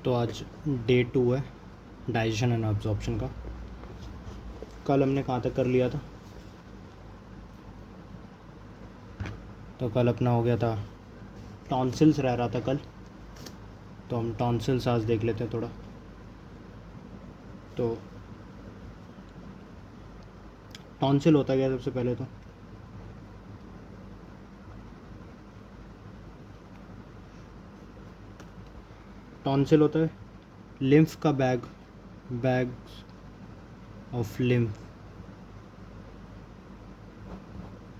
तो आज डे 2 है डाइजेशन एंड अब्जॉर्प्शन का। कल हमने कहाँ तक कर लिया था? तो कल अपना हो गया था, टॉन्सिल्स रह रहा था कल, तो हम टॉन्सिल्स आज देख लेते हैं थोड़ा। तो टॉन्सिल होता क्या सबसे पहले? तो टॉन्सिल होता है लिम्फ का बैग ऑफ लिम्फ,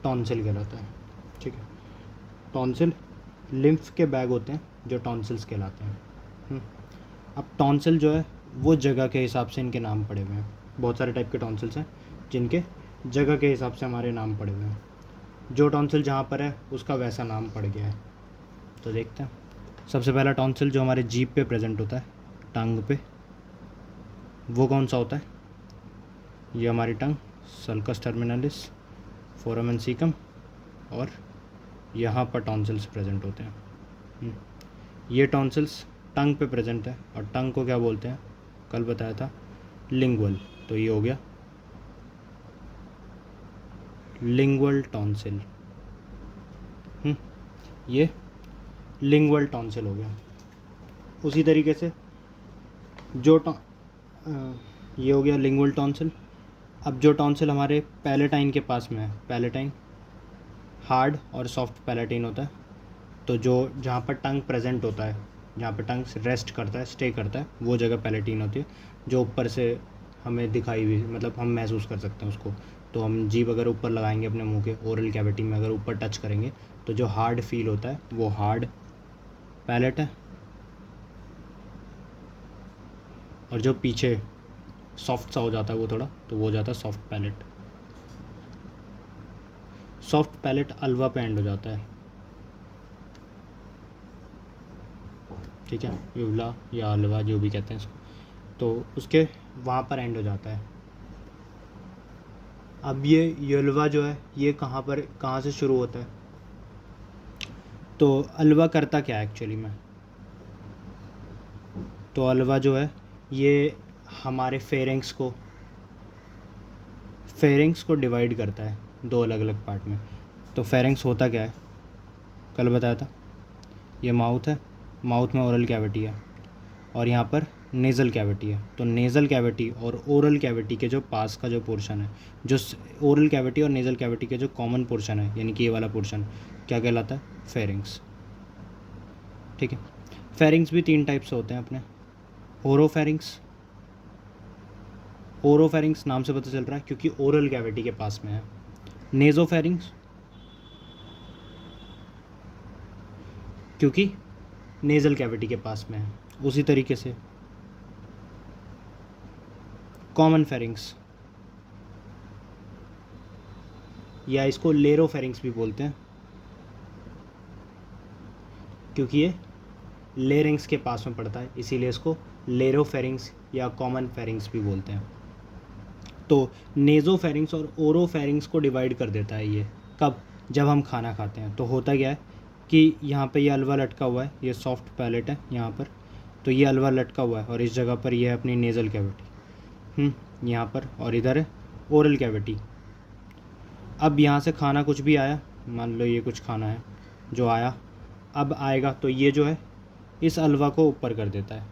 टॉन्सिल कहलाता है। ठीक है, टॉन्सिल लिम्फ के बैग होते हैं जो टॉन्सिल्स कहलाते हैं। अब टॉन्सिल जो है वो जगह के हिसाब से इनके नाम पड़े हुए हैं। बहुत सारे टाइप के टॉन्सिल्स हैं जिनके जगह के हिसाब से हमारे नाम पड़े हुए हैं। जो टॉन्सिल जहाँ पर है उसका वैसा नाम पड़ गया है। तो देखते हैं। सबसे पहला टॉन्सिल जो हमारे जीभ पे प्रेजेंट होता है, टंग पे, वो कौन सा होता है? ये हमारी टंग, सल्कस टर्मिनलिस, फोरामेन सीकम, और यहाँ पर टॉन्सिल्स प्रेजेंट होते हैं। ये टॉन्सिल्स टंग पे प्रेजेंट है, और टंग को क्या बोलते हैं? कल बताया था, लिंगुअल। तो ये हो गया लिंगुअल टॉन्सिल। ये लिंगुअल टॉन्सिल हो गया। उसी तरीके से जो ये हो गया लिंगुअल टॉन्सिल। अब जो टॉन्सिल हमारे पैलेटाइन के पास में है, पैलेटाइन हार्ड और सॉफ्ट पैलेटाइन होता है। तो जो जहाँ पर टंग प्रेजेंट होता है, जहाँ पर टंग रेस्ट करता है, स्टे करता है, वो जगह पैलेटाइन होती है। जो ऊपर से हमें दिखाई हुई, मतलब हम महसूस कर सकते हैं उसको। तो हम जीभ अगर ऊपर लगाएंगे अपने मुंह के ओरल कैविटी में, अगर ऊपर टच करेंगे तो जो हार्ड फील होता है वो हार्ड पैलेट है, और जो पीछे सॉफ्ट सा हो जाता है वो थोड़ा, तो वो हो जाता है soft palate. Soft palate Alva पे एंड हो जाता है। ठीक है, युवला या अलवा जो भी कहते हैं इसको, तो उसके वहाँ पर एंड हो जाता है। अब ये युलवा जो है ये कहाँ से शुरू होता है? तो अलवा करता क्या है एक्चुअली में? तो अलवा जो है ये हमारे फेरिंग्स को डिवाइड करता है दो अलग अलग पार्ट में। तो फेरिंग्स होता क्या है? कल बताया था, ये माउथ है, माउथ में ओरल कैविटी है, और यहाँ पर नेज़ल कैविटी है। तो नेज़ल कैविटी और ओरल कैविटी के जो पास का जो पोर्शन है, जो ओरल कैविटी और नेज़ल कैविटी के जो कॉमन पोर्शन है, यानी कि ये वाला पोर्शन क्या कहलाता है? फेरिंग्स। ठीक है, फेरिंग्स भी 3 टाइप से होते हैं अपने। ओरोफेरिंग्स नाम से पता चल रहा है क्योंकि ओरल कैविटी के पास में है। नेज़ोफेरिंग्स क्योंकि नेज़ल कैविटी के पास में है। उसी तरीके से कॉमन फेरिंग्स, या इसको लेरोफेरिंग्स भी बोलते हैं, क्योंकि ये लेरिंग्स के पास में पड़ता है, इसीलिए इसको लेरोफेरिंग्स या कॉमन फेरिंग्स भी बोलते हैं। तो नेज़ोफेरिंग्स और ओरोफेरिंग्स को डिवाइड कर देता है ये। कब? जब हम खाना खाते हैं। तो होता क्या है कि यहाँ पे ये अलवा लटका हुआ है, ये सॉफ्ट पैलेट है यहाँ पर, तो ये अलवा लटका हुआ है, और इस जगह पर ये है अपनी नेज़ल कैविटी यहाँ पर, और इधर है ओरल कैविटी। अब यहाँ से खाना कुछ भी आया, मान लो ये कुछ खाना है जो आया, अब आएगा तो ये जो है इस अलवा को ऊपर कर देता है।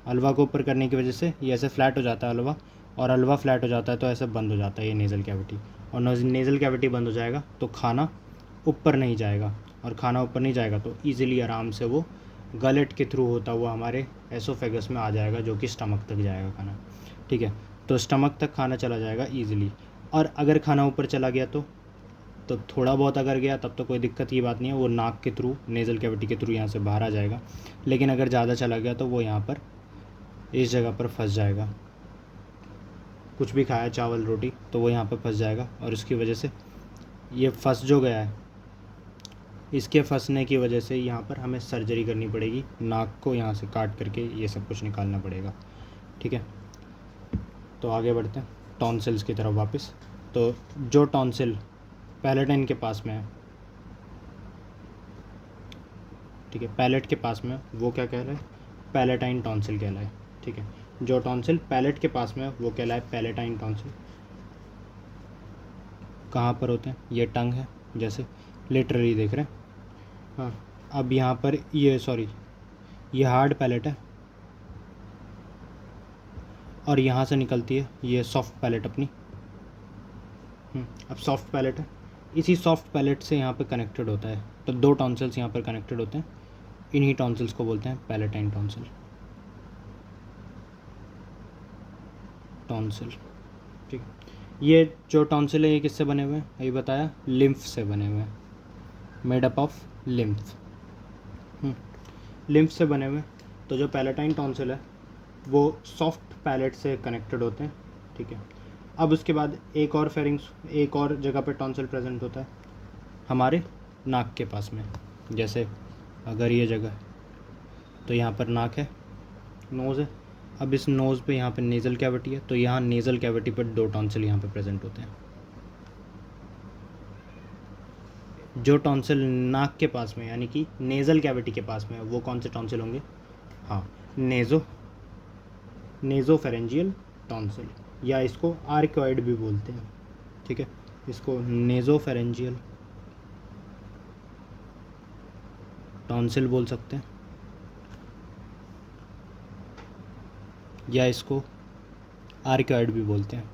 अलवा को ऊपर करने की वजह से ये ऐसे फ्लैट हो जाता है अलवा, और अलवा फ्लैट हो जाता है तो ऐसे बंद हो जाता है ये नेज़ल कैविटी, और नेज़ल कैविटी बंद हो जाएगा तो खाना ऊपर नहीं जाएगा, और खाना ऊपर नहीं जाएगा तो ईज़िली आराम से वो गलेट के थ्रू होता हुआ हमारे एसोफेगस में आ जाएगा, जो कि स्टमक तक जाएगा खाना। ठीक है, तो स्टमक तक खाना चला जाएगा ईज़िली। और अगर खाना ऊपर चला गया तो थोड़ा बहुत अगर गया तब तो कोई दिक्कत की बात नहीं है, वो नाक के थ्रू, नेज़ल कैविटी के थ्रू यहाँ से बाहर आ जाएगा। लेकिन अगर ज़्यादा चला गया तो वो यहाँ पर इस जगह पर फंस जाएगा। कुछ भी खाया, चावल रोटी, तो वो यहाँ पर फंस जाएगा, और इसकी वजह से ये फंस जो गया है, इसके फंसने की वजह से यहाँ पर हमें सर्जरी करनी पड़ेगी, नाक को यहाँ से काट करके ये सब कुछ निकालना पड़ेगा। ठीक है, तो आगे बढ़ते हैं टॉन्सिल्स की तरफ वापस। तो जो टॉन्सिल पैलेटाइन के पास में है, ठीक है, पैलेट के पास में, वो क्या कह रहा है? पैलेटाइन टॉन्सिल कहलाए। ठीक है, जो टॉन्सिल पैलेट के पास में है वो कहलाए पैलेटाइन टॉन्सिल। कहाँ पर होते हैं? ये टंग है, जैसे लिटरली देख रहे हैं। हाँ, अब यहाँ पर ये हार्ड पैलेट है और यहाँ से निकलती है ये सॉफ्ट पैलेट अपनी। अब सॉफ्ट पैलेट है, इसी सॉफ्ट पैलेट से यहाँ पे कनेक्टेड होता है। तो दो टॉन्सिल्स यहाँ पर कनेक्टेड होते हैं, इन्हीं टॉन्सिल्स को बोलते हैं पैलेटाइन टॉन्सिल। ठीक है, ये जो टॉन्सिल है ये किससे बने हुए हैं? अभी बताया, लिम्फ से बने हुए हैं, made up of lymph. Lymph से बने हुए। तो जो पैलेटाइन टॉन्सिल है वो सॉफ्ट पैलेट से कनेक्टेड होते हैं। ठीक है, अब उसके बाद एक और जगह पे टॉन्सिल प्रेजेंट होता है हमारे नाक के पास में। जैसे अगर ये जगह है तो यहाँ पर नाक है, नोज़ है। अब इस नोज़ पे यहाँ पे नेज़ल कैविटी है, तो यहाँ नेज़ल कैविटी पर दो टॉन्सिल यहाँ पे प्रेजेंट होते हैं। जो टॉन्सिल नाक के पास में यानी कि नेज़ल कैविटी के पास में है वो कौन से टॉन्सिल होंगे? हाँ, नेज़ोफेरेंजियल टॉन्सिल, या इसको आर्कियोइड भी बोलते हैं। ठीक है, इसको नेज़ोफेरेंजियल टॉन्सिल बोल सकते हैं, या इसको आर्कियोइड भी बोलते हैं।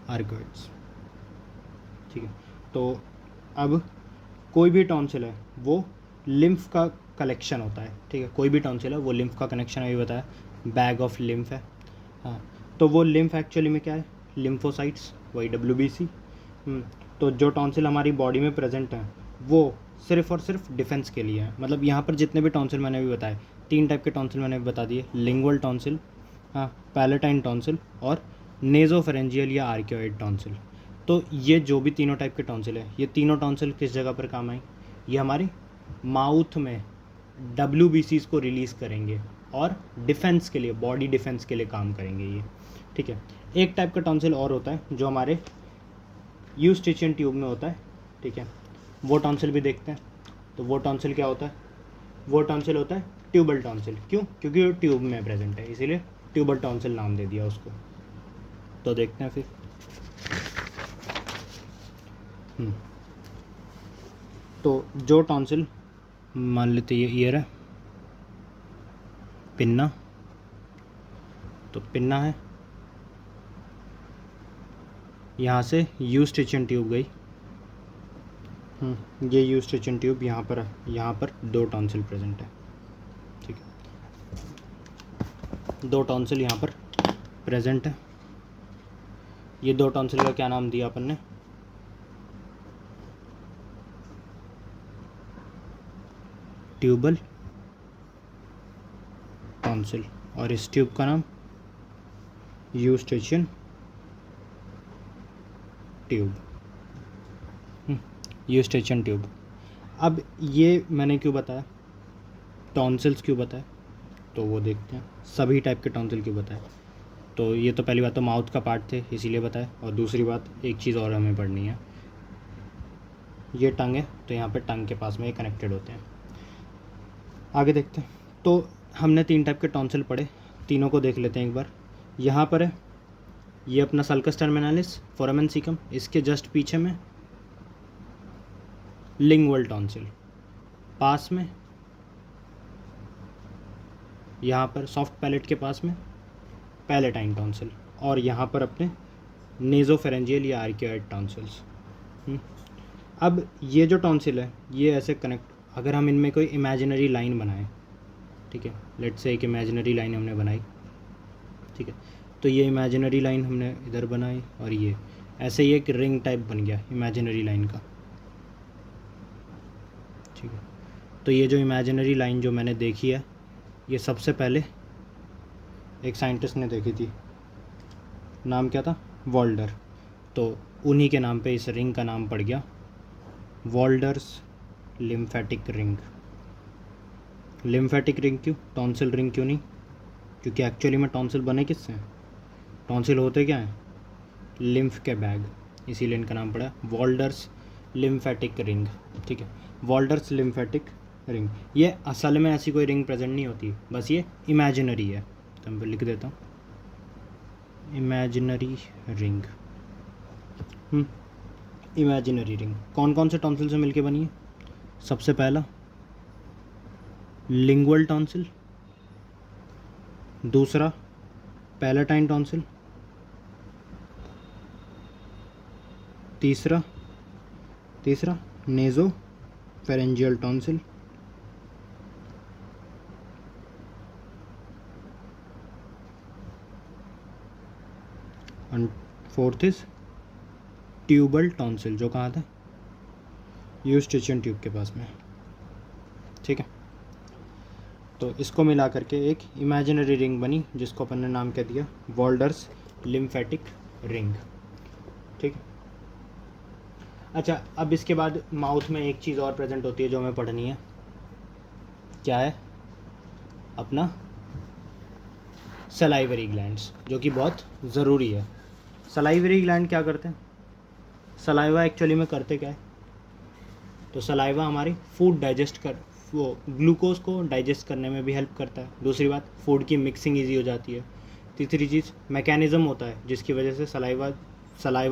आर्कियोइड्स। ठीक है, तो अब कोई भी टॉन्सिल है वो लिम्फ का कलेक्शन होता है। ठीक है, कोई भी टॉन्सिल है वो लिम्फ का कनेक्शन है, ये बताया, बैग ऑफ लिम्फ है। हाँ, तो वो लिम्फ एक्चुअली में क्या है? लिम्फोसाइट्स, वही WBC। तो जो टॉन्सिल हमारी बॉडी में प्रेजेंट है वो सिर्फ और सिर्फ डिफेंस के लिए है। मतलब यहाँ पर जितने भी टॉन्सिल मैंने भी बताए, 3 टाइप के टॉन्सिल मैंने भी बता दिए, लिंगुअल टॉन्सिल, हाँ, पैलेटाइन टॉन्सिल और नेज़ोफेरेंजियल या आर्कियोइड टॉन्सिल। तो ये जो भी तीनों टाइप के टॉन्सिल है, ये तीनों टॉन्सिल किस जगह पर काम आए? ये हमारे माउथ में WBCs को रिलीज़ करेंगे और डिफेंस के लिए, बॉडी डिफेंस के लिए काम करेंगे ये। ठीक है, एक टाइप का टॉन्सिल और होता है जो हमारे यूस्ट्रिचियन ट्यूब में होता है। ठीक है, वो टॉन्सिल भी देखते हैं। तो वो टॉन्सिल क्या होता है? वो टॉन्सिल होता है ट्यूबल टॉन्सिल। क्यों? क्योंकि वो ट्यूब में प्रेजेंट है, इसीलिए ट्यूबल टॉन्सिल नाम दे दिया उसको। तो देखते हैं फिर। तो जो टॉन्सिल, मान लेते ये ईयर है, पिन्ना, तो पिन्ना है, यहाँ से यूस्ट्रिचियन ट्यूब गई, ये यूस्ट्रिचियन ट्यूब यहाँ पर है, यहाँ पर दो टॉन्सिल प्रेजेंट है। ठीक है, दो टॉन्सिल यहाँ पर प्रेजेंट है। ये दो टॉन्सिल का क्या नाम दिया अपन ने? ट्यूबल टॉन्सिल, और इस ट्यूब का नाम यूस्ट्रिचियन ट्यूब, यूस्ट्रिचियन ट्यूब। अब ये मैंने क्यों बताया, टॉन्सिल्स क्यों बताया, तो वो देखते हैं, सभी टाइप के टॉन्सिल क्यों बताया। तो ये तो पहली बात तो माउथ का पार्ट थे इसीलिए बताया, और दूसरी बात एक चीज़ और हमें पढ़नी है, ये टंग है तो यहाँ पे टंग के पास में ये कनेक्टेड होते हैं। आगे देखते हैं। तो हमने 3 टाइप के टॉन्सिल पढ़े, तीनों को देख लेते हैं एक बार। यहाँ पर है ये अपना सल्कस टर्मिनालिस, फोरामेन सीकम, इसके जस्ट पीछे में लिंगुअल टॉन्सिल, पास में यहाँ पर सॉफ्ट पैलेट के पास में पैलेटाइन टॉन्सिल, और यहाँ पर अपने नेज़ोफेरेंजियल या आर्कियोइड टॉन्सिल्स। अब ये जो टॉन्सिल है ये ऐसे कनेक्ट, अगर हम इनमें कोई इमेजिनरी लाइन बनाएं, ठीक है, लेट्स से एक इमेजिनरी लाइन हमने बनाई, ठीक है, तो ये इमेजिनरी लाइन हमने इधर बनाई और ये ऐसे ही एक रिंग टाइप बन गया इमेजिनरी लाइन का। ठीक है, तो ये जो इमेजिनरी लाइन जो मैंने देखी है ये सबसे पहले एक साइंटिस्ट ने देखी थी, नाम क्या था? वॉल्डर। तो उन्हीं के नाम पे इस रिंग का नाम पड़ गया Wolders lymphatic ring. Lymphatic ring क्यों? टॉन्सिल रिंग क्यों नहीं? क्योंकि एक्चुअली में टॉन्सिल बने किससे हैं? टॉन्सिल होते क्या हैं? लिम्फ के बैग, इसीलिए इनका नाम पड़ा वॉल्डर्स लिम्फेटिक रिंग, ठीक है, वॉल्डर्स लिम्फेटिक रिंग। ये असल में ऐसी कोई रिंग प्रेजेंट नहीं होती, बस ये इमेजिनरी है। तो मैं लिख देता हूँ इमेजिनरी रिंग। इमेजिनरी रिंग कौन कौन से टॉन्सिल से मिलके बनी है? सबसे पहला लिंगुअल टॉन्सिल, दूसरा पैलेटाइन टॉन्सिल, तीसरा nasopharyngeal tonsil, and fourth is tubal tonsil, जो कहाँ था? यूस्टिचियन ट्यूब के पास में, ठीक है। तो इसको मिला करके एक इमेजिनरी रिंग बनी, जिसको अपन ने नाम क्या दिया? वॉल्डर्स लिम्फेटिक रिंग, ठीक है। अच्छा, अब इसके बाद माउथ में एक चीज़ और प्रेजेंट होती है जो हमें पढ़नी है, क्या है? अपना सलाइवरी ग्लैंड्स, जो कि बहुत ज़रूरी है। सलाइवरी ग्लैंड क्या करते हैं? सलाइवा एक्चुअली में करते क्या है? तो सलाइवा हमारी फूड डाइजेस्ट कर, वो ग्लूकोज को डाइजेस्ट करने में भी हेल्प करता है। दूसरी बात, फूड की मिक्सिंग ईजी हो जाती है। तीसरी चीज़, मैकेनिज़्म होता है जिसकी वजह से सलाइवा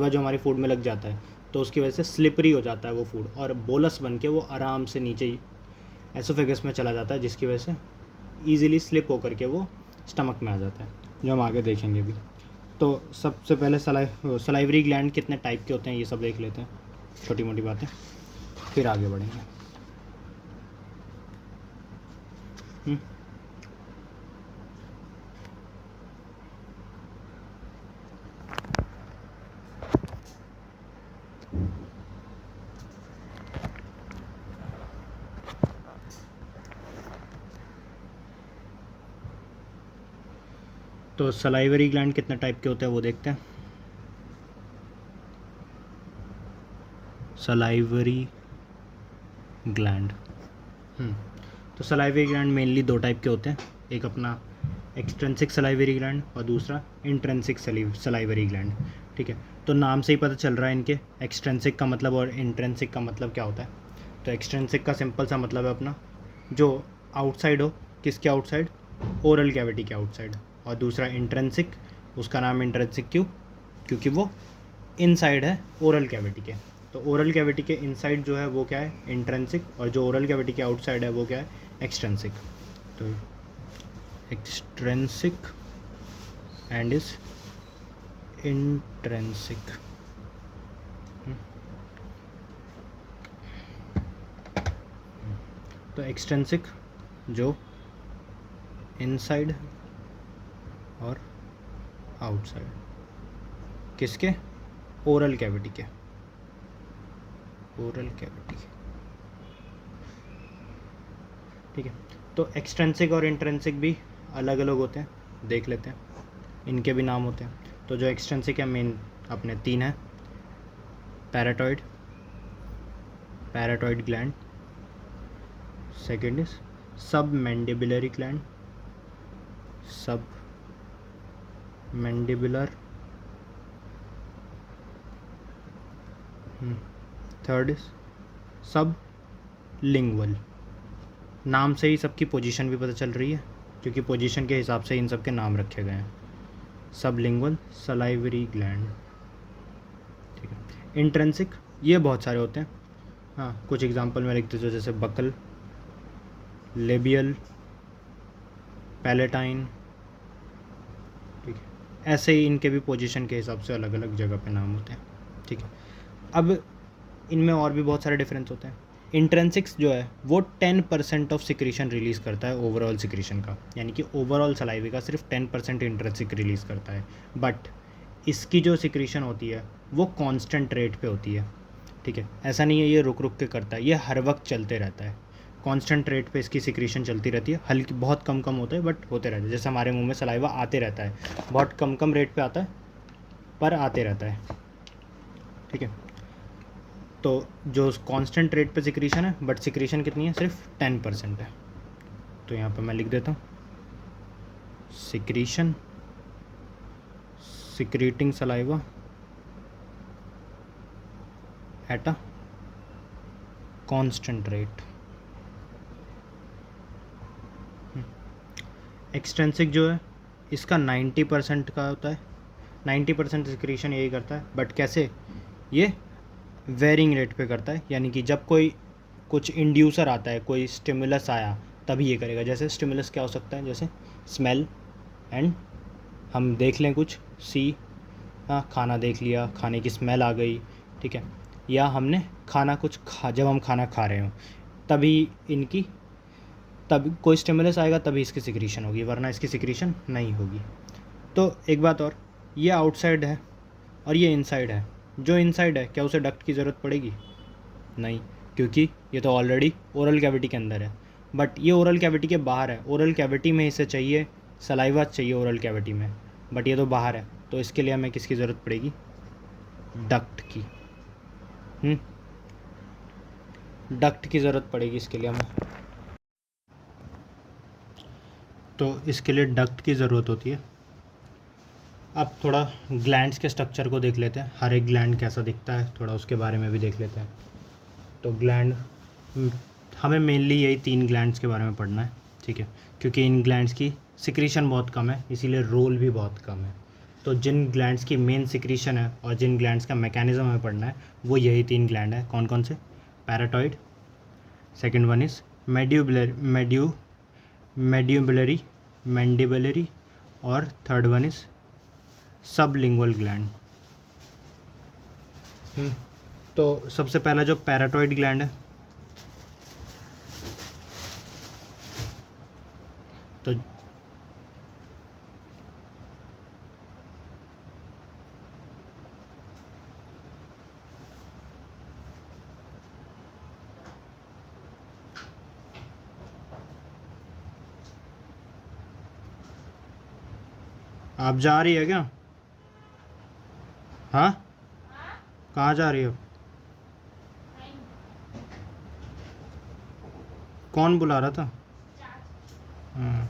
जो हमारी फूड में लग जाता है तो उसकी वजह से स्लिपरी हो जाता है वो फूड, और बोलस बन के वो आराम से नीचे ही एसोफेगस में चला जाता है, जिसकी वजह से ईजिली स्लिप होकर के वो स्टमक में आ जाता है, जो हम आगे देखेंगे भी। तो सबसे पहले सलाइवरी ग्लैंड कितने टाइप के होते हैं ये सब देख लेते हैं, छोटी मोटी बातें, फिर आगे बढ़ेंगे। तो सलाइवरी ग्लैंड कितने टाइप के होते हैं वो देखते हैं। सलाइवरी ग्लैंड, तो सलाइवरी ग्लैंड मेनली दो टाइप के होते हैं, एक अपना एक्सट्रेंसिक सलाइवरी ग्लैंड और दूसरा इंट्रेंसिक सलाइवरी ग्लैंड, ठीक है। तो नाम से ही पता चल रहा है इनके एक्सट्रेंसिक का मतलब और इंट्रेंसिक का मतलब क्या होता है। तो एक्सट्रेंसिक का सिंपल सा मतलब है अपना जो आउटसाइड हो, किसके आउटसाइड? ओरल कैविटी के आउटसाइड। और दूसरा इंट्रेंसिक, उसका नाम इंट्रेंसिक क्यों? क्योंकि वो इनसाइड है ओरल कैविटी के। तो ओरल कैविटी के इनसाइड जो है वो क्या है? इंट्रेंसिक, और जो ओरल कैविटी के आउटसाइड है वो क्या है? एक्सट्रेंसिक। तो एक्सट्रेंसिक एंड इज इंट्रेंसिक। तो एक्सट्रेंसिक जो इनसाइड और आउटसाइड, किसके? ओरल कैविटी के, ओरल कैविटी, ठीक है। तो एक्सट्रेंसिक और इंट्रेंसिक भी अलग अलग होते हैं, देख लेते हैं, इनके भी नाम होते हैं। तो जो एक्सट्रेंसिक है मेन अपने तीन है, पैराटॉइड ग्लैंड, सेकेंड इज सब मैंडिबुलरी ग्लैंड, सब मैंडिबुलर, थर्ड इज सब लिंगुअल। नाम से ही सबकी पोजीशन भी पता चल रही है, क्योंकि पोजीशन के हिसाब से इन सब के नाम रखे गए हैं। सब लिंगुअल सलाइवरी ग्लैंड, ठीक है। इंट्रेंसिक ये बहुत सारे होते हैं, हाँ कुछ एग्जांपल में लिख देता हूँ, जैसे बकल, लेबियल, पैलेटाइन, ठीक है। ऐसे ही इनके भी पोजीशन के हिसाब से अलग अलग जगह पे नाम होते हैं, ठीक है। अब इनमें और भी बहुत सारे डिफरेंस होते हैं। इंट्रेंसिक्स जो है वो 10% ऑफ सिक्रीशन रिलीज़ करता है ओवरऑल सिक्रीशन का, यानी कि ओवरऑल सलाइवे का सिर्फ 10% इंट्रेंसिक रिलीज़ करता है। बट इसकी जो सिक्रीशन होती है वो कांस्टेंट रेट पे होती है, ठीक है। ऐसा नहीं है ये रुक रुक के करता है, ये हर वक्त चलते रहता है, कांस्टेंट रेट पे इसकी सिक्रीशन चलती रहती है। हल्की बहुत कम कम होता है बट होते रहते हैं, जैसे हमारे मुंह में सलाइवा आते रहता है, बहुत कम कम रेट पे आता है पर आते रहता है, ठीक है। तो जो कांस्टेंट रेट पे सिक्रीशन है, बट सिक्रीशन कितनी है? सिर्फ 10% है। तो यहाँ पे मैं लिख देता हूँ secretion, secreting saliva at a constant rate. Extrinsic जो है इसका 90% का होता है, 90% सिक्रीशन यही करता है, बट कैसे, ये वेरिंग रेट पे करता है, यानी कि जब कोई कुछ इंड्यूसर आता है, कोई स्टिमुलस आया तभी ये करेगा। जैसे स्टिमुलस क्या हो सकता है, जैसे स्मेल एंड हम देख लें कुछ सी, हाँ खाना देख लिया, खाने की स्मेल आ गई, ठीक है, या हमने खाना कुछ जब हम खाना खा रहे हो तभी इनकी, तब कोई स्टिमुलस आएगा तभी इसकी सिक्रीशन होगी, वरना इसकी सिक्रीशन नहीं होगी। तो एक बात और, ये आउटसाइड है और ये इनसाइड है। जो इनसाइड है क्या उसे डक्ट की ज़रूरत पड़ेगी? नहीं, क्योंकि ये तो ऑलरेडी ओरल कैविटी के अंदर है। बट ये ओरल कैविटी के बाहर है, ओरल कैविटी में इसे चाहिए, सलाइवा चाहिए ओरल कैविटी में, बट ये तो बाहर है, तो इसके लिए हमें किसकी ज़रूरत पड़ेगी? डक्ट की। डक्ट की ज़रूरत पड़ेगी इसके लिए हमें। तो इसके लिए डक्ट की ज़रूरत होती है। अब थोड़ा ग्लैंड्स के स्ट्रक्चर को देख लेते हैं, हर एक ग्लैंड कैसा दिखता है, थोड़ा उसके बारे में भी देख लेते हैं। तो ग्लैंड, हमें मेनली यही 3 ग्लैंड्स के बारे में पढ़ना है, ठीक है, क्योंकि इन ग्लैंड्स की सिक्रीशन बहुत कम है, इसीलिए रोल भी बहुत कम है। तो जिन ग्लैंड्स की मेन सिक्रीशन है और जिन ग्लैंड्स का मैकेनिज्म हमें पढ़ना है वो यही 3 ग्लैंड है। कौन कौन से? पैराटॉइड, सेकेंड वन इज़ मेड्यूबुलरी, मैंडिबुलरी, और third one is sublingual gland. तो सबसे पहला जो पैराटॉइड ग्लैंड है, तो आप जा रही है क्या? हाँ, कहाँ जा रही हो? कौन बुला रहा था? हाँ,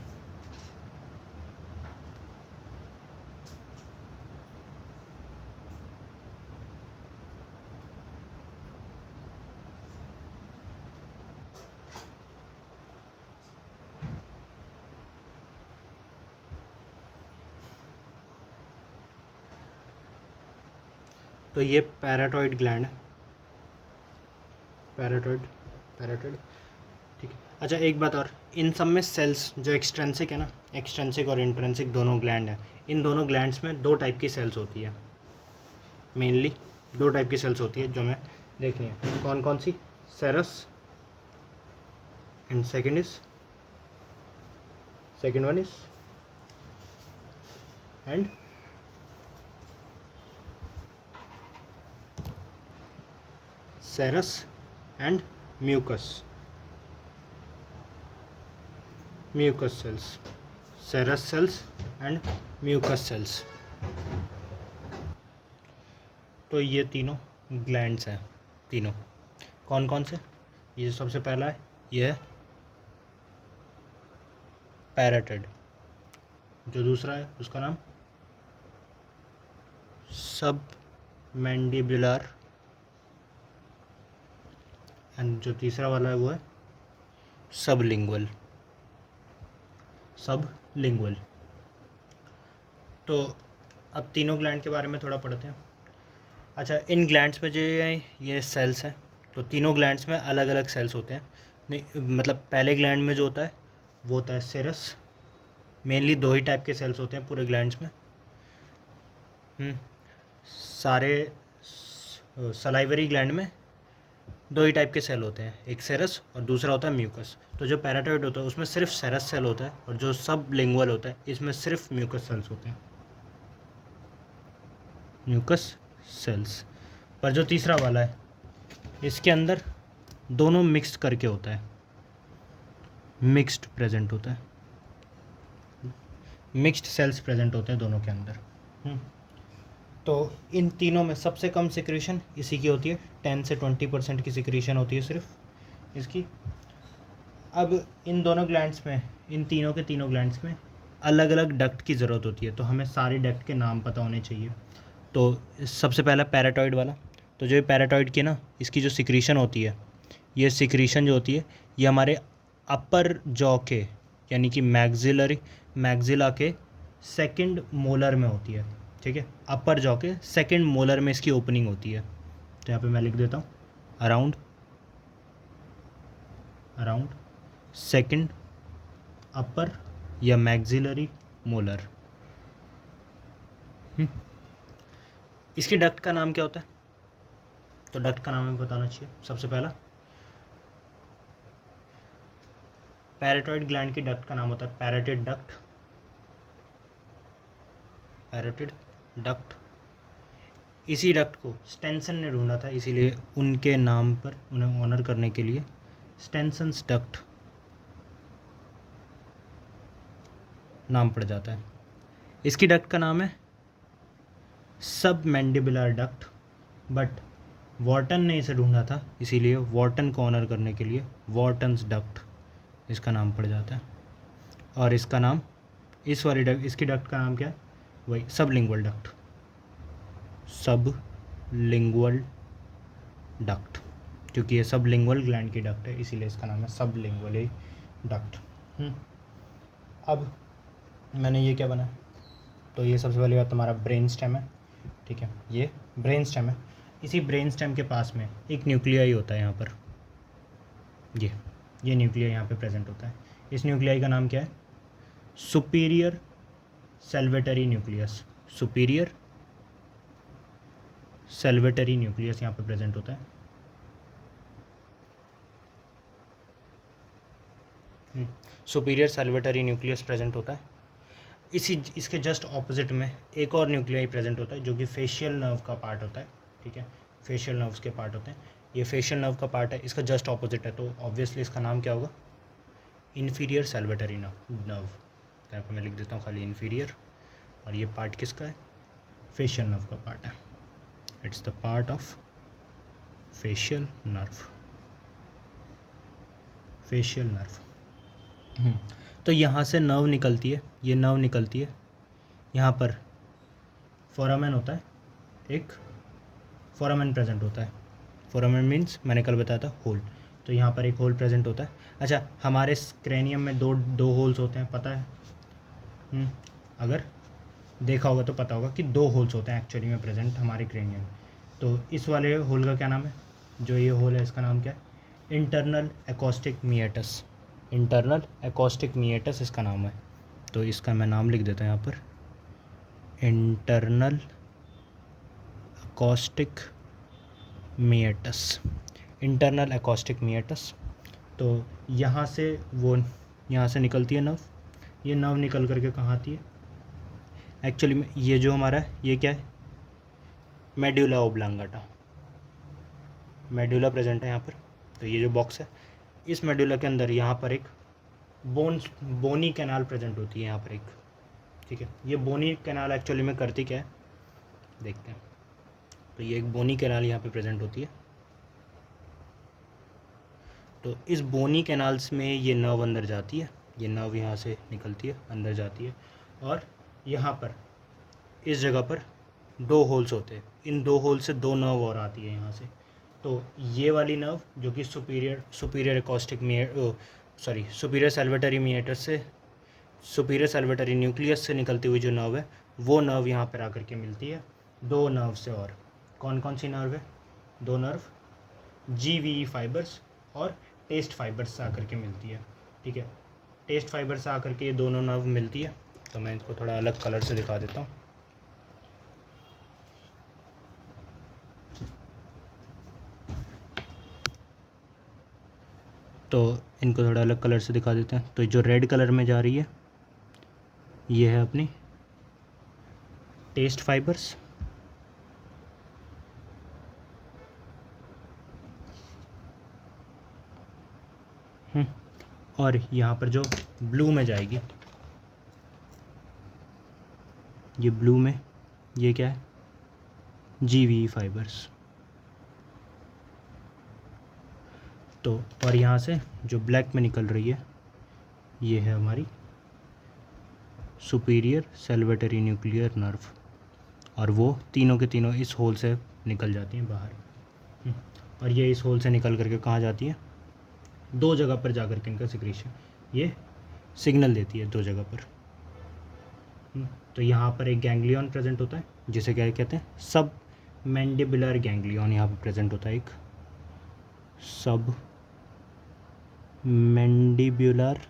तो ये पैराटॉइड ग्लैंड है, पैराटॉइड, ठीक है। अच्छा एक बात और, इन सब में सेल्स जो एक्सट्रेंसिक है ना, एक्सट्रेंसिक और इंट्रेंसिक दोनों ग्लैंड है, इन दोनों ग्लैंड्स में 2 टाइप की सेल्स होती है, मेनली 2 टाइप की सेल्स होती है जो हमें देखनी है। कौन कौन सी? Serous and second one is and serous and mucous cells, serous cells and mucous cells. तो ये तीनों ग्लैंड्स हैं, तीनों कौन कौन से? ये सबसे पहला है, ये है पैराटॉइड, जो दूसरा है उसका नाम सब मैंडिबुलर, एंड जो तीसरा वाला है वो है सबलिंगुअल। तो अब तीनों ग्लैंड के बारे में थोड़ा पढ़ते हैं। अच्छा, इन ग्लैंड्स में जो ये सेल्स हैं, तो तीनों ग्लैंड्स में अलग अलग सेल्स होते हैं। नहीं मतलब पहले ग्लैंड में जो होता है वो होता है सेरस, मेनली 2 ही टाइप के सेल्स होते हैं पूरे ग्लैंड्स में। सारे सलाइवरी ग्लैंड में 2 ही टाइप के सेल होते हैं, एक सेरस और दूसरा होता है म्यूकस। तो जो पैराटॉइड होता है उसमें सिर्फ सेरस सेल होता है, और जो सब लिंगुअल होता है इसमें सिर्फ म्यूकस सेल्स होते हैं, म्यूकस सेल्स। पर जो तीसरा वाला है इसके अंदर दोनों मिक्स्ड करके होता है, मिक्स्ड प्रेजेंट होता है, मिक्स्ड सेल्स प्रेजेंट होते हैं दोनों के अंदर। तो इन तीनों में सबसे कम सिक्रीशन इसी की होती है, 10 से 20% की सिक्रीशन होती है सिर्फ इसकी। अब इन दोनों ग्लैंड्स में, इन तीनों के तीनों ग्लैंड्स में अलग अलग डक्ट की ज़रूरत होती है, तो हमें सारे डक्ट के नाम पता होने चाहिए। तो सबसे पहला पैराटॉइड वाला, तो जो पैराटॉइड की ना, इसकी जो सिक्रीशन होती है ये सिक्रीशन जो होती है ये हमारे अपर जॉ के यानी कि मैग्जिला के सेकंड मोलर में होती है, ठीक है। अपर जॉ के सेकंड मोलर में इसकी ओपनिंग होती है। तो यहाँ पे मैं लिख देता हूँ अराउंड सेकंड अपर या मैग्जिलरी मोलर। इसकी डक्ट का नाम क्या होता है? तो डक्ट का नाम हमें बताना चाहिए। सबसे पहला पैराटॉइड ग्लैंड की डक्ट का नाम होता है पैराटिड डक्ट। इसी डक्ट को स्टेंसन ने ढूंढा था, इसीलिए उनके नाम पर उन्हें ऑनर करने के लिए स्टेंसन्स डक्ट नाम पड़ जाता है। इसकी डक्ट का नाम है सब मैंडिबुलर डक्ट, बट वॉर्टन ने इसे ढूंढा था, इसीलिए वॉर्टन को ऑनर करने के लिए वॉर्टन्स डक्ट इसका नाम पड़ जाता है। और इसका नाम इस वाली डक्ट, इसकी डक्ट का नाम क्या है? वही सबलिंगुअल डक्ट, क्योंकि ये सबलिंगुअल ग्लैंड की डक्ट है, इसीलिए इसका नाम है सबलिंगुअल डक्ट। अब मैंने ये क्या बनाया? तो ये सबसे पहली बात तुम्हारा ब्रेन स्टेम है, ठीक है। ये ब्रेन स्टेम है। इसी ब्रेन स्टेम के पास में एक न्यूक्लियाई होता है यहाँ पर, ये न्यूक्लियाई यहाँ पे प्रेजेंट होता है। इस न्यूक्लियाई का नाम क्या है? Superior salivatory nucleus. Superior salivatory nucleus यहाँ पे प्रेजेंट होता है। सुपीरियर सेल्वेटरी न्यूक्लियस प्रेजेंट होता है। इसके जस्ट ऑपोजिट में एक और न्यूक्लियाई प्रेजेंट होता है जो कि फेशियल नर्व का पार्ट होता है, ठीक है। फेशियल नर्व्स के पार्ट होते हैं। ये फेशियल नर्व का पार्ट है, इसका जस्ट ऑपोजिट है, तो ऑब्वियसली इसका नाम क्या होगा? Inferior salivatory nerve. यहाँ पर मैं लिख देता हूँ खाली इन्फीरियर। और ये पार्ट किसका है? फेशियल नर्व का पार्ट है। It's the part of facial nerve. तो यहाँ से नर्व निकलती है, ये नर्व निकलती है। यहाँ पर फोरामेन होता है, एक फोरामेन प्रेजेंट होता है। फोरामेन मीन्स मैंने कल बताया था होल, तो यहाँ पर एक होल प्रेजेंट होता है। अच्छा, हमारे क्रेनियम में दो होल्स होते हैं, पता है? अगर देखा होगा तो पता होगा कि 2 होल्स होते हैं एक्चुअली में प्रेजेंट हमारे क्रेनियम में। तो इस वाले होल का क्या नाम है? जो ये होल है इसका नाम क्या है? Internal acoustic meatus. Internal acoustic meatus इसका नाम है। तो इसका मैं नाम लिख देता हूँ यहाँ पर, internal acoustic meatus. Internal acoustic meatus. तो यहाँ से निकलती है नर्व। ये नर्व निकल करके कहाँ आती है? एक्चुअली में ये जो हमारा है ये क्या है? Medulla oblongata. मेड्यूला प्रेजेंट है यहाँ पर। तो ये जो बॉक्स है, इस मेड्यूला के अंदर यहाँ पर एक बोनी कैनाल प्रेजेंट होती है यहाँ पर एक, ठीक है। ये बोनी कैनाल एक्चुअली में करती क्या है देखते हैं। तो ये एक बोनी कैनाल यहाँ पे प्रेजेंट होती है। तो इस बोनी कैनाल्स में ये नर्व अंदर जाती है, ये नर्व यहाँ से निकलती है, अंदर जाती है। और यहाँ पर इस जगह पर 2 होल्स होते हैं, इन 2 होल से 2 नर्व और आती है यहाँ से। तो ये वाली नर्व जो कि सुपीरियर सेल्वेटरी मीएटस से, सुपीरियर सेल्वेटरी न्यूक्लियस से निकलती हुई जो नर्व है, वो नर्व यहाँ पर आकर के मिलती है 2 नर्व से। और कौन कौन सी नर्व है? 2 नर्व GVE फाइबर्स और टेस्ट फाइबर्स से आकर के मिलती है, ठीक है। टेस्ट फाइबर से आकर के ये दोनों नर्व मिलती है। तो मैं इसको थोड़ा अलग कलर से दिखा देता हूँ। तो इनको थोड़ा अलग कलर से दिखा देते हैं। तो जो रेड कलर में जा रही है ये है अपनी टेस्ट फाइबर्स, और यहाँ पर जो ब्लू में जाएगी, ये ब्लू में ये क्या है? GVE fibres. तो और यहाँ से जो ब्लैक में निकल रही है ये है हमारी सुपीरियर सेल्वेटरी न्यूक्लियर नर्व, और वो तीनों के तीनों इस होल से निकल जाती हैं बाहर। और ये इस होल से निकल करके कहाँ जाती है, दो जगह पर जा कर के इनका सिक्रीशन ये सिग्नल देती है दो जगह पर। तो यहाँ पर एक गैंग्लियन प्रेजेंट होता है जिसे क्या कहते हैं, सब मैंडिबुलर गैंग्लियन यहाँ पर प्रेजेंट होता है, एक सब मैंडिबुलर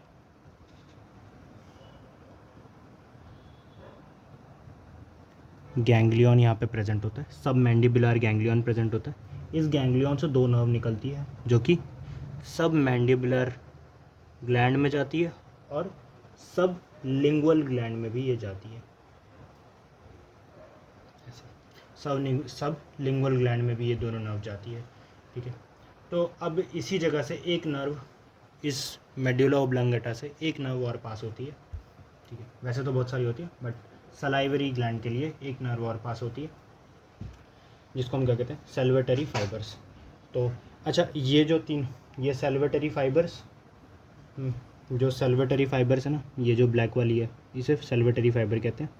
गैंग्लियन यहाँ पे प्रेजेंट होता है, सब मैंडिबुलर गैंग्लियन प्रेजेंट होता है। इस गैंग्लियन से दो नर्व निकलती है जो कि सब मैंडिबुलर ग्लैंड में जाती है और सब लिंगुअल ग्लैंड में भी ये जाती है, सब लिंगुअल ग्लैंड में भी ये दोनों नर्व जाती है। ठीक है, तो अब इसी जगह से एक नर्व, इस मेडुला ओब्लांगेटा से एक नर्व और पास होती है। ठीक है, वैसे तो बहुत सारी होती है बट सलाइवरी ग्लैंड के लिए एक नर्व और पास होती है जिसको हम क्या कहते हैं, सेल्वेटरी फाइबर्स। तो अच्छा, ये जो तीन, ये सेल्वेटरी फाइबर्स, जो सेल्वेटरी फाइबर्स है ना, ये जो ब्लैक वाली है इसे सेल्वेटरी फाइबर कहते हैं,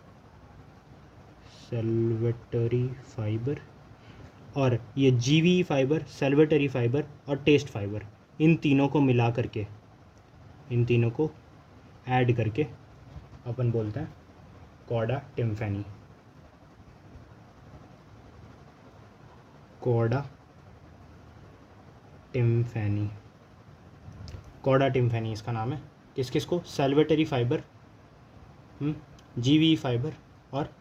सेल्वेटरी फाइबर। और ये जीवी फाइबर, सेल्वेटरी फाइबर और टेस्ट फाइबर, इन तीनों को मिला करके, इन तीनों को ऐड करके अपन बोलते हैं कॉर्डा टिम्फैनी, कॉर्डा टिम्फैनी, कॉर्डा टिम्फैनी इसका नाम है। किस किस को, सेल्वेटरी फाइबर, जीवी फाइबर और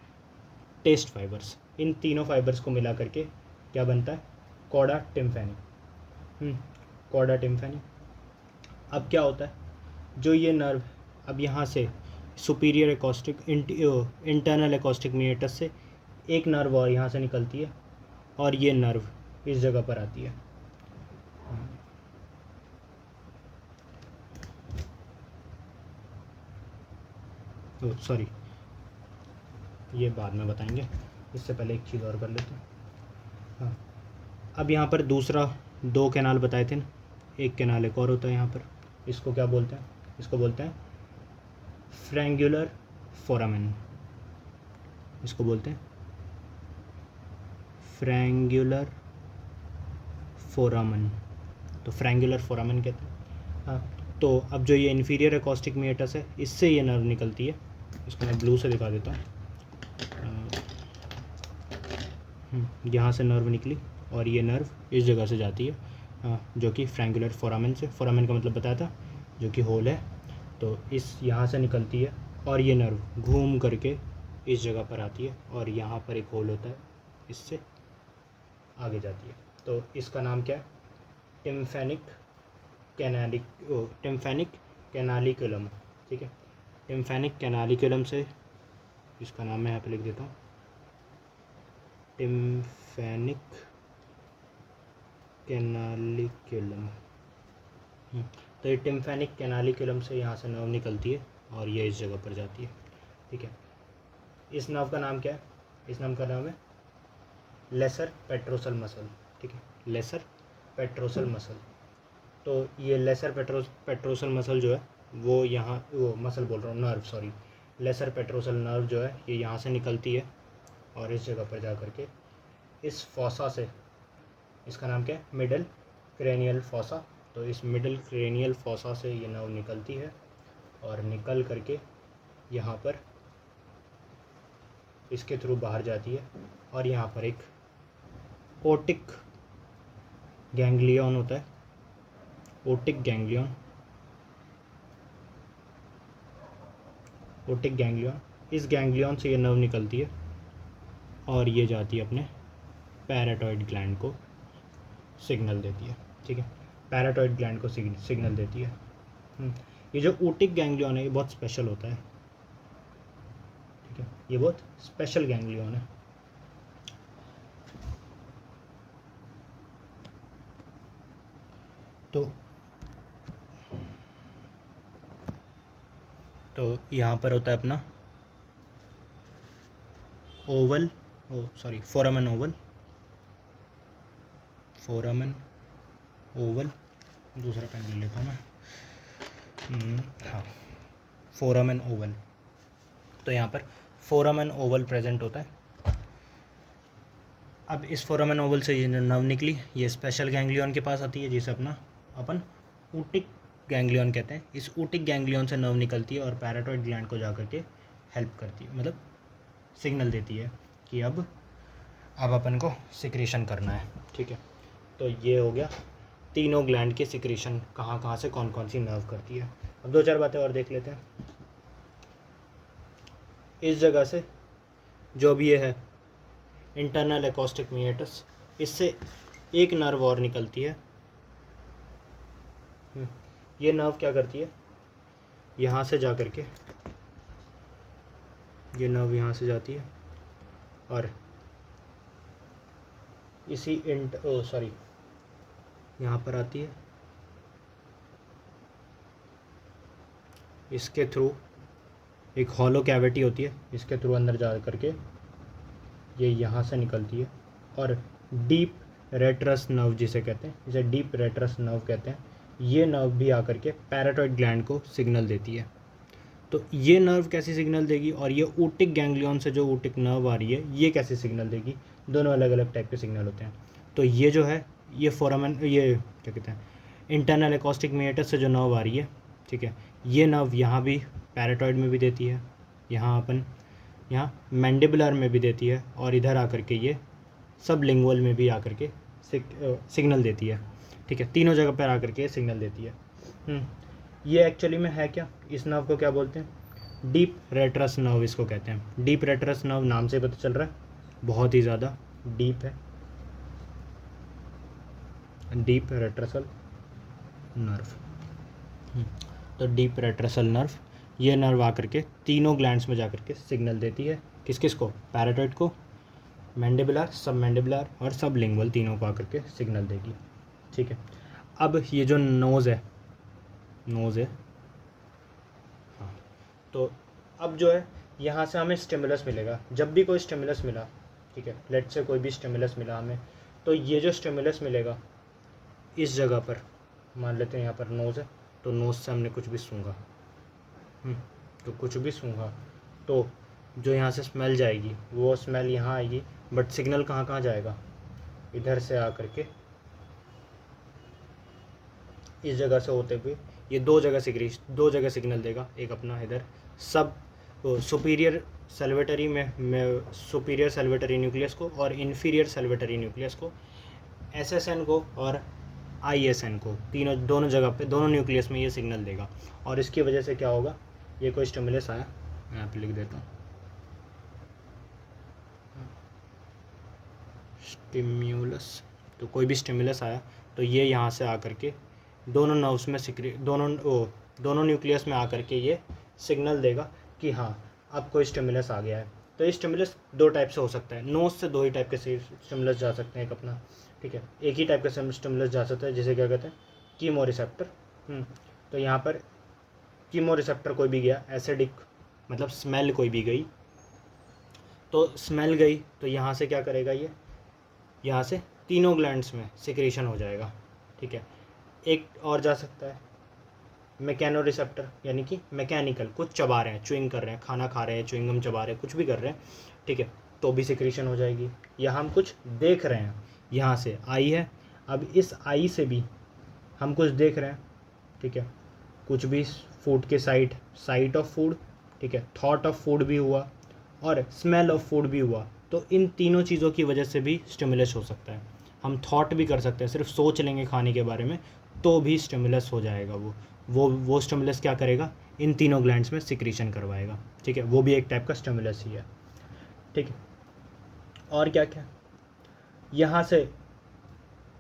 टेस्ट फाइबर्स, इन तीनों फाइबर्स को मिला करके क्या बनता है, कॉर्डा टिम्फैनी, कॉर्डा टिम्फैनी। अब क्या होता है, जो ये नर्व अब यहाँ से सुपीरियर एकॉस्टिक इंटरनल एकॉस्टिक मीनिटस से एक नर्व और यहाँ से निकलती है और ये नर्व इस जगह पर आती है। सॉरी, ये बाद में बताएंगे, इससे पहले एक चीज़ और कर लेते हैं। हाँ, अब यहाँ पर दूसरा दो कैनाल बताए थे ना, एक कैनाल एक और होता है यहाँ पर, इसको क्या बोलते हैं, इसको बोलते हैं फ्रैंगुलर फोरामेन, इसको बोलते हैं फ्रैंगुलर फोरामेन, तो फ्रैंगुलर फोरामेन कहते हैं। हाँ, तो अब जो ये इन्फीरियर एकॉस्टिक मीनिटस है, इससे ये नर्व निकलती है, इसको मैं ब्लू से दिखा देता हूँ। यहाँ से नर्व निकली और ये नर्व इस जगह से जाती है, जो कि फ्रैंगुलर फोरामेन से, फोरामेन का मतलब बताया था जो कि होल है, तो इस यहाँ से निकलती है और ये नर्व घूम करके इस जगह पर आती है और यहाँ पर एक होल होता है, इससे आगे जाती है। तो इसका नाम क्या है, टिम्फैनिक कैनालिकुलम। ठीक है, टिम्फैनिक कैनालिकुलम से, इसका नाम मैं यहाँ पे लिख देता हूँ, टिम्फैनिक कैनालिकुलम। तो ये टिम्फैनिक कैनालिकुलम से यहाँ से नर्व निकलती है और ये इस जगह पर जाती है। ठीक है, इस नर्व का नाम क्या है, इस नर्व का नाम है लेसर पेट्रोसल मसल। ठीक है, लेसर पेट्रोसल मसल। तो ये लेसर पेट्रोसल मसल जो है वो यहाँ, वो मसल बोल रहा हूँ, nerve, sorry, lesser petrosal nerve जो है ये यहाँ से निकलती है और इस जगह पर जा कर के इस फॉसा से, इसका नाम क्या है, मिडल क्रेनियल फॉसा। तो इस मिडल क्रेनियल फॉसा से ये नर्व निकलती है और निकल करके यहाँ पर इसके थ्रू बाहर जाती है और यहाँ पर एक ओटिक गैंग्लियन होता है, ओटिक गैंग्लियन, ओटिक गैंग्लियन, इस गैंग्लियन से ये नर्व निकलती है और ये जाती है अपने पैराटॉइड ग्लैंड को सिग्नल देती है। ठीक है, पैराटॉइड ग्लैंड को सिग्नल देती है। ये जो ओटिक गैंग्लियन है ये बहुत स्पेशल होता है। ठीक है, ये बहुत स्पेशल गैंग्लियन है। तो यहाँ पर होता है अपना Oval, foramen Oval, foramen Oval, दूसरा पेन ले लेता हूँ मैं। हाँ, फोरामेन ओवल। तो यहाँ पर फोरामेन ओवल प्रेजेंट होता है अब इस फोरामेन ओवल से ये नर्व निकली, ये स्पेशल गैंग्लियन के पास आती है जिसे अपन ऊटिक गैंग्लियन कहते हैं। इस ऊटिक गैंग्लियन से नर्व निकलती है और पैराटॉइड ग्लैंड को जा करके हेल्प करती है, मतलब सिग्नल देती है कि अब अपन को सिक्रीशन करना है। ठीक है, तो ये हो गया तीनों ग्लैंड के सिक्रीशन कहाँ कहाँ से कौन कौन सी नर्व करती है। अब दो चार बातें और देख लेते हैं। इस जगह से जो भी ये है इंटरनल एकॉस्टिक मीएटस, इससे एक नर्व और निकलती है। ये नर्व क्या करती है, यहाँ से जा करके ये नर्व यहाँ से जाती है और इसी यहाँ पर आती है, इसके थ्रू एक हॉलो कैविटी होती है, इसके थ्रू अंदर जा करके ये यहाँ से निकलती है और डीप रेट्रस नर्व जिसे कहते हैं, इसे डीप रेट्रस नर्व कहते हैं, ये नर्व भी आकर के पैराटॉइड ग्लैंड को सिग्नल देती है। तो ये नर्व कैसी सिग्नल देगी और ये ऊटिक गैंग्लियन से जो ऊटिक नर्व आ रही है ये कैसे सिग्नल देगी, दोनों अलग अलग टाइप के सिग्नल होते हैं। तो ये जो है ये फोरामेन, ये क्या कहते हैं, इंटरनल एकॉस्टिक मीएटस से जो नर्व आ रही है, ठीक है, ये नर्व यहाँ भी पैराटॉइड में भी देती है, यहाँ मैंडिबुलर में भी देती है और इधर आकर के ये सबलिंगुअल में भी आकर के सिग्नल देती है। ठीक है, तीनों जगह पर आकर के सिग्नल देती है। ये एक्चुअली में है क्या, इस नर्व को क्या बोलते हैं, डीप रेट्रस नर्व इसको कहते हैं। डीप रेट्रस नर्व नाम से पता चल रहा है बहुत ही ज़्यादा डीप है, डीप रेट्रसल नर्व। तो डीप रेट्रसल नर्व, ये नर्व आकर के तीनों ग्लैंड्स में जाकर के सिग्नल देती है, किस किस को, पैराटॉइड को, मैंडिबुलर, सब मैंडिबुलर और सब लिंगुअल, तीनों को आकर के सिग्नल देगी। ठीक है, अब ये जो नोज़ है हाँ, तो अब जो है यहाँ से हमें स्टिमुलस मिलेगा, जब भी कोई स्टिमुलस मिला, ठीक है, लेट से कोई भी स्टिमुलस मिला हमें, तो ये जो स्टिमुलस मिलेगा इस जगह पर, मान लेते हैं यहाँ पर नोज़ है, तो नोज़ से हमने कुछ भी सूंघा, तो जो यहाँ से स्मेल जाएगी वो स्मेल यहाँ आएगी, बट सिग्नल कहाँ कहाँ जाएगा, इधर से आकर के इस जगह से होते हुए ये दो जगह सिग्नल देगा। एक अपना इधर सब सुपीरियर सल्वेटरी में सुपीरियर सल्वेटरी न्यूक्लियस को और इन्फीरियर सल्वेटरी न्यूक्लियस को, एसएसएन को और आईएसएन को, दोनों जगह पे, दोनों न्यूक्लियस में ये सिग्नल देगा। और इसकी वजह से क्या होगा, ये कोई स्टिमुलस आया, मैं यहाँ पे लिख देता हूँ, स्टिम्युलस, तो कोई भी स्टिमुलस आया तो ये यहाँ से आकर के दोनों नर्व्स में दोनों न्यूक्लियस में आकर के ये सिग्नल देगा कि हाँ अब कोई स्टिमुलस आ गया है। तो ये स्टिमुलस दो टाइप से हो सकता है, नोज से दो ही टाइप के स्टिमुलस जा सकते हैं, एक अपना, ठीक है, एक ही टाइप का स्टिमुलस जा सकता है जिसे क्या कहते हैं, कीमो रिसेप्टर। तो यहाँ पर कीमो रिसेप्टर कोई भी गया, एसिडिक मतलब स्मेल कोई भी गई, तो स्मेल गई तो यहाँ से क्या करेगा, ये यहाँ से तीनों ग्लैंड्स में सिक्रीशन हो जाएगा। ठीक है, एक और जा सकता है मैकेनो रिसेप्टर, यानी कि मैकेनिकल, कुछ चबा रहे हैं, च्युइंग कर रहे हैं, खाना खा रहे हैं, च्युइंगम चबा रहे हैं, कुछ भी कर रहे हैं, ठीक है, तो भी सिक्रीशन हो जाएगी। या हम कुछ देख रहे हैं, यहाँ से आई है, अब इस आई से भी हम कुछ देख रहे हैं, ठीक है, कुछ भी फूड के साइट ऑफ फूड, ठीक है, थॉट ऑफ फूड भी हुआ और स्मेल ऑफ फूड भी हुआ, तो इन तीनों चीज़ों की वजह से भी स्टिमुलस हो सकता है। हम थॉट भी कर सकते हैं, सिर्फ सोच लेंगे खाने के बारे में तो भी स्टिमुलस हो जाएगा। वो स्टिमुलस क्या करेगा, इन तीनों ग्लैंड्स में सिक्रीशन करवाएगा। ठीक है, वो भी एक टाइप का स्टिमुलस ही है। ठीक है, और क्या क्या, यहाँ से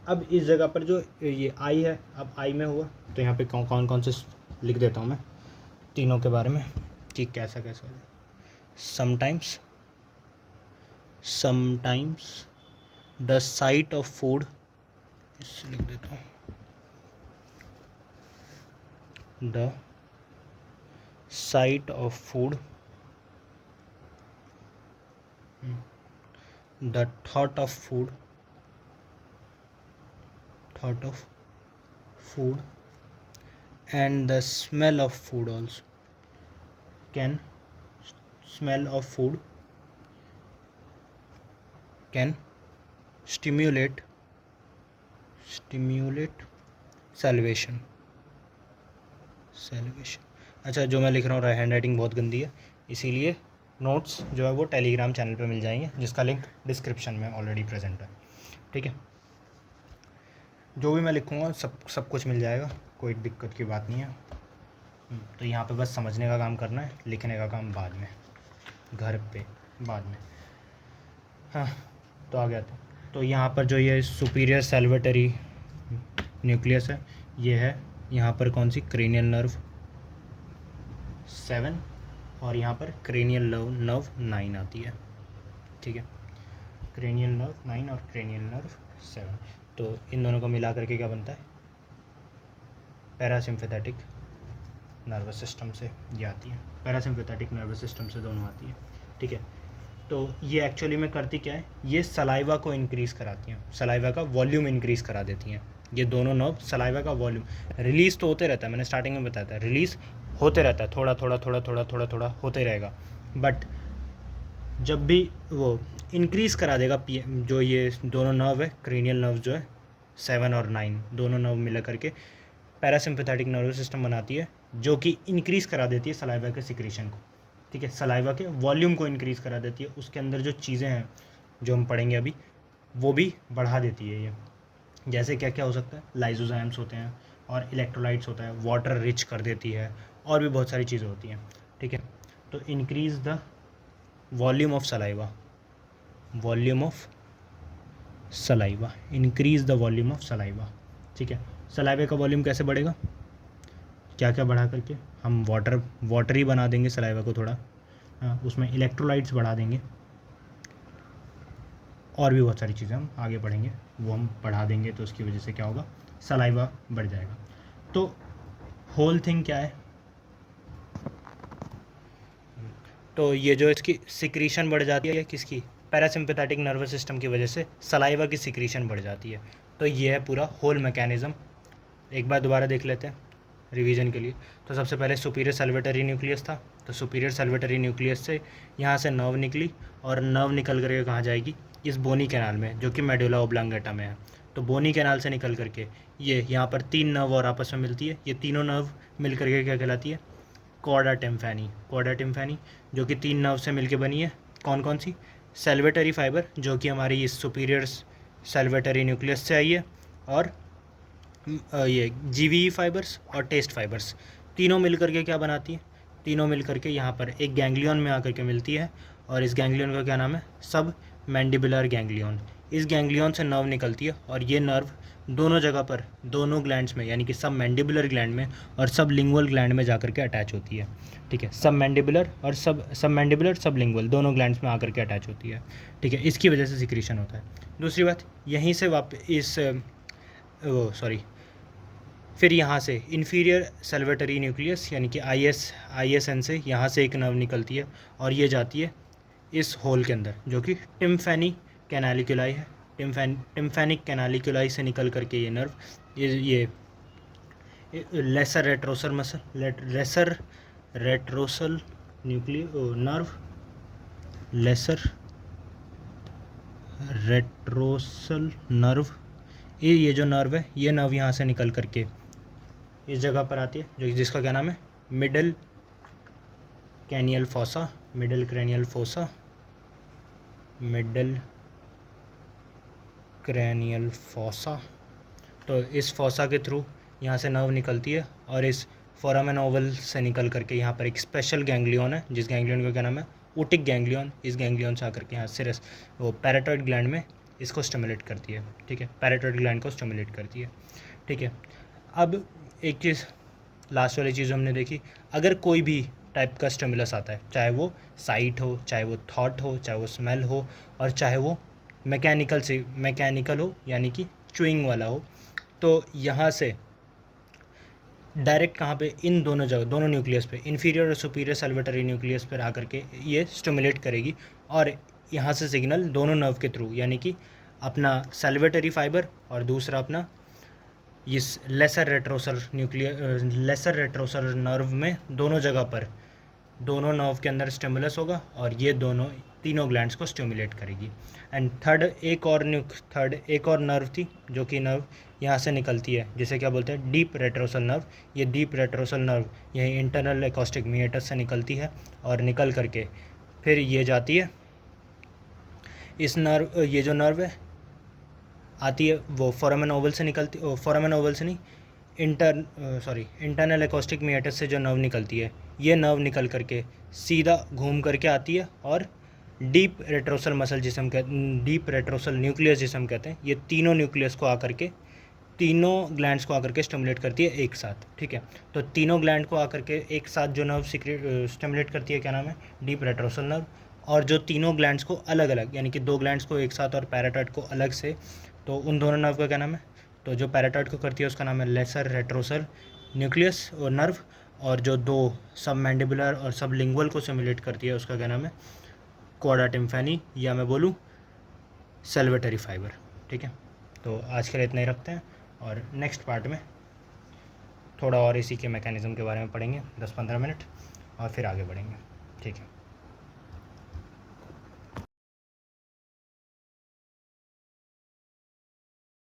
अब इस जगह पर जो ये आई है, अब आई में हुआ तो यहाँ पे कौन कौन से लिख देता हूँ मैं तीनों के बारे में कि कैसा कैसा हो जाए। Sometimes the site of food, इससे लिख देता हूँ, the site of food, the thought of food and the smell of food also, smell of food can stimulate salvation. अच्छा, जो मैं लिख रहा हूँ हैंड राइटिंग बहुत गंदी है, इसीलिए नोट्स जो है वो टेलीग्राम चैनल पे मिल जाएंगे, जिसका लिंक डिस्क्रिप्शन में ऑलरेडी प्रेजेंट है। ठीक है, जो भी मैं लिखूँगा सब कुछ मिल जाएगा, कोई दिक्कत की बात नहीं है। तो यहाँ पे बस समझने का काम करना है, लिखने का काम बाद में, घर पे बाद में। हाँ, तो आ गया था। तो यहाँ पर जो ये सुपीरियर सैल्वेटरी न्यूक्लियस है, ये है यहाँ पर कौन सी, क्रेनियल नर्व 7, और यहाँ पर क्रेनियल नर्व 9 आती है। ठीक है, क्रेनियल नर्व 9 और क्रेनियल नर्व 7। तो इन दोनों को मिला करके क्या बनता है, पैरासिम्पैथेटिक नर्वस सिस्टम से ये आती है, पैरासिम्पैथेटिक नर्वस सिस्टम से दोनों आती है। ठीक है, तो ये एक्चुअली में करती क्या है, ये सलाइवा को इंक्रीज़ कराती हैं, सलाइवा का वॉल्यूम इंक्रीज़ करा देती हैं। ये दोनों नर्व सलाइवा का वॉल्यूम, रिलीज़ तो होते रहता है, मैंने स्टार्टिंग में बताया था, रिलीज़ होते रहता है, थोड़ा थोड़ा होते रहेगा, बट जब भी वो इंक्रीज़ करा देगा जो ये दोनों नर्व है, क्रेनियल नर्व जो है 7 और 9 दोनों नर्व मिला करके पैरासिम्पैथेटिक नर्वस सिस्टम बनाती है, जो कि इंक्रीज़ करा देती है सलाइवा के सिक्रीशन को। ठीक है, सलाइवा के वॉल्यूम को इंक्रीज़ करा देती है, उसके अंदर जो चीज़ें हैं जो हम पढ़ेंगे अभी, वो भी बढ़ा देती है ये। जैसे क्या क्या हो सकता है, लाइजोजाइम्स होते हैं और इलेक्ट्रोलाइट्स होता है, वाटर रिच कर देती है, और भी बहुत सारी चीज़ें होती हैं। ठीक है, तो increase the volume of saliva, increase the volume of saliva. ठीक है, सलाइवा का वॉल्यूम कैसे बढ़ेगा, क्या क्या बढ़ा करके, हम वाटर ही बना देंगे सलाइवा को थोड़ा, उसमें इलेक्ट्रोलाइट्स बढ़ा देंगे, और भी बहुत सारी चीज़ें हम आगे पढ़ेंगे, वो हम बढ़ा देंगे, तो उसकी वजह से क्या होगा, सलाइवा बढ़ जाएगा। तो होल थिंग क्या है, तो ये जो इसकी सिक्रीशन बढ़ जाती है, किसकी, पैरासिम्पैथेटिक नर्वस सिस्टम की वजह से सलाइवा की सिक्रीशन बढ़ जाती है। तो ये है पूरा होल मैकेनिज़्म। एक बार दोबारा देख लेते हैं रिवीजन के लिए। तो सबसे पहले सुपीरियर सैल्वेटरी न्यूक्लियस था, तो सुपीरियर सैल्वेटरी न्यूक्लियस से यहाँ से नर्व निकली, और नर्व निकल करके कहाँ जाएगी, इस बोनी कैनाल में, जो कि मेडुला ओब्लांगेटा में है। तो बोनी कैनाल से निकल करके ये यहाँ पर 3 नर्व और आपस में मिलती है, ये तीनों नर्व मिल करके क्या कहलाती है, कॉर्डा टिम्फैनी, जो कि 3 नर्व से मिलके बनी है। कौन कौन सी, सैल्वेटरी फाइबर, जो कि हमारी इस सुपीरियर सैल्वेटरी न्यूक्लियस से आई है, और ये जीवीई फाइबर्स और टेस्ट फाइबर्स, तीनों मिल करके क्या बनाती है, तीनों मिल करके यहाँ पर एक गैंग्लियन में आकर के मिलती है, और इस गैंग्लियन का क्या नाम है, सब मैंडिबुलर गैंग्लियन। इस गैंग्लियन से नर्व निकलती है, और ये नर्व दोनों जगह पर, दोनों ग्लैंड्स में, यानी कि सब मैंडिबुलर ग्लैंड में और सब लिंगुअल ग्लैंड में जाकर के अटैच होती है। ठीक है, सब मैंडिबुलर और सब लिंगुअल दोनों ग्लैंड्स में आकर के अटैच होती है। ठीक है, इसकी वजह से सिक्रीशन होता है। दूसरी बात, यहीं से फिर यहाँ से इन्फीरियर सैल्वेटरी न्यूक्लियस, यानी कि ISN से यहाँ से एक नर्व निकलती है, और ये जाती है इस होल के अंदर, जो कि टिम्फैनी कैनालिकुलाई है। टिम्फैनिक कैनालिकुलाई से निकल करके ये नर्व, ये लेसर रेट्रोसल नर्व, लेसर रेट्रोसल नर्व, ये जो नर्व है, ये नर्व यहाँ से निकल करके इस जगह पर आती है, जो जिसका क्या नाम है, मिडल क्रैनियल फोसा। तो इस फोसा के थ्रू यहाँ से नर्व निकलती है, और इस फोरामेन ओवल से निकल करके यहाँ पर एक स्पेशल गैंग्लियन है, जिस गैंग्लियन का क्या नाम है, ओटिक गैंग्लियन। इस गैंग्लियन से आकर के यहाँ से वो पैराटॉइड ग्लैंड में इसको स्टिमुलेट करती है। ठीक है, पैराटॉइड ग्लैंड को स्टिमुलेट करती है। ठीक है, अब एक चीज़, लास्ट वाली चीज़ हमने देखी, अगर कोई भी टाइप का स्टिमुलस आता है, चाहे वो साइट हो, चाहे वो थॉट हो, चाहे वो स्मेल हो, और चाहे वो मैकेनिकल हो, यानी कि च्यूइंग वाला हो, तो यहाँ से डायरेक्ट कहाँ पे, इन दोनों जगह, दोनों न्यूक्लियस पे, इन्फीरियर और सुपीरियर सैल्वेटरी न्यूक्लियस पर आकर के ये स्टिमुलेट करेगी, और यहाँ से सिग्नल दोनों नर्व के थ्रू, यानी कि अपना सैल्वेटरी फाइबर और दूसरा अपना इस लेसर रेट्रोसल नर्व में, दोनों जगह पर, दोनों नर्व के अंदर स्टिमुलस होगा, और ये दोनों तीनों ग्लैंड्स को स्टिमुलेट करेगी। एंड थर्ड एक और नर्व थी, जो कि नर्व यहाँ से निकलती है, जिसे क्या बोलते हैं, डीप रेट्रोसल नर्व। ये डीप रेट्रोसल नर्व यही इंटरनल एकॉस्टिक मीएटस से निकलती है, और निकल करके फिर ये जाती है इस नर्व, ये जो नर्व है आती है वो फोरामेन ओवल से निकलती, फोरामेन ओवल से नहीं, इंटरनल एकॉस्टिक मीएटस से जो नर्व निकलती है, ये नर्व निकल करके सीधा घूम करके आती है और डीप रेट्रोसल मसल जिसे हम कहते हैं, डीप रेट्रोसल न्यूक्लियस जिसे हम कहते हैं, ये तीनों न्यूक्लियस को आकर के, तीनों ग्लैंड्स को आकर के स्टिमुलेट करती है एक साथ। ठीक है, तो तीनों ग्लैंड को आकर के एक साथ जो नर्व स्टिमुलेट करती है, क्या नाम है, डीप रेट्रोसल नर्व। और जो तीनों ग्लैंड्स को अलग अलग, यानी कि दो ग्लैंड्स को एक साथ और पैराटॉइड को अलग से, तो उन दोनों नर्व का क्या नाम है, तो जो पैराटॉइड को करती है उसका नाम है लेसर रेट्रोसल न्यूक्लियस और नर्व, और जो दो सब मैंडिबुलर और सब लिंगुअल को स्टिमुलेट करती है उसका क्या नाम है, क्वाडा टिम्फैनी, या मैं बोलूँ सेल्वेटरी फाइबर। ठीक है, तो आज के लिए इतना ही रखते हैं, और नेक्स्ट पार्ट में थोड़ा और इसी के मैकेनिज़्म के बारे में पढ़ेंगे 10-15 मिनट, और फिर आगे बढ़ेंगे। ठीक है।